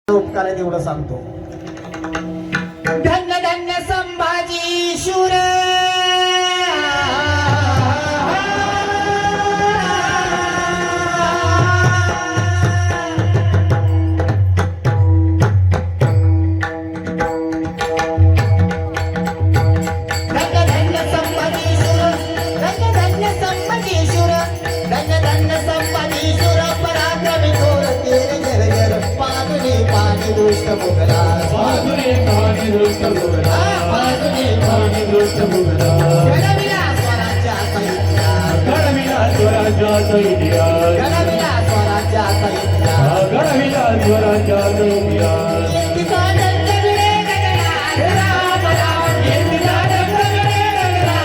उपकार एवढं सांगतो. धन्य धन्य संभाजी शूर दुष्ट मुगला स्वाधुनी पाणी दुष्ट मुगला स्वाधुनी पाणी दुष्ट मुगला गडविला स्वराज्या सैन्या गडविला स्वराज्या सैन्या गडविला स्वराज्या सैन्या गडविला स्वराज्या सैन्या एकीचा दंड विडे गगना राम राम एकीचा दंड विडे गगना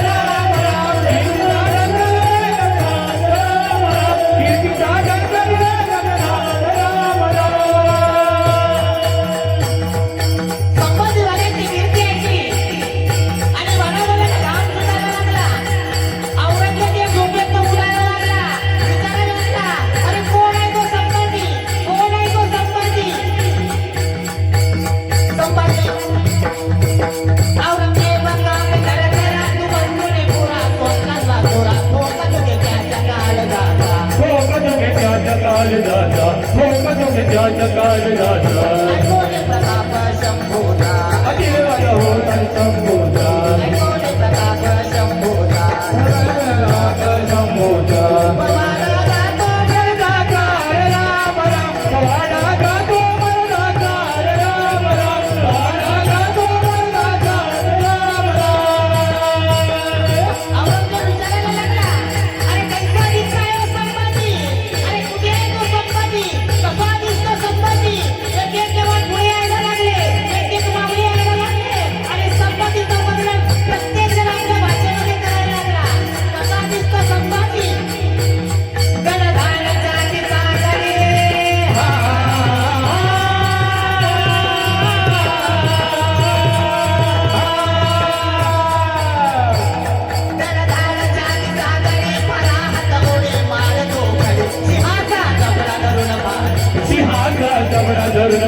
राम राम एकीचा दंड विडे गगना राम राम एकीचा दंड विडे गगना राम राम. धरून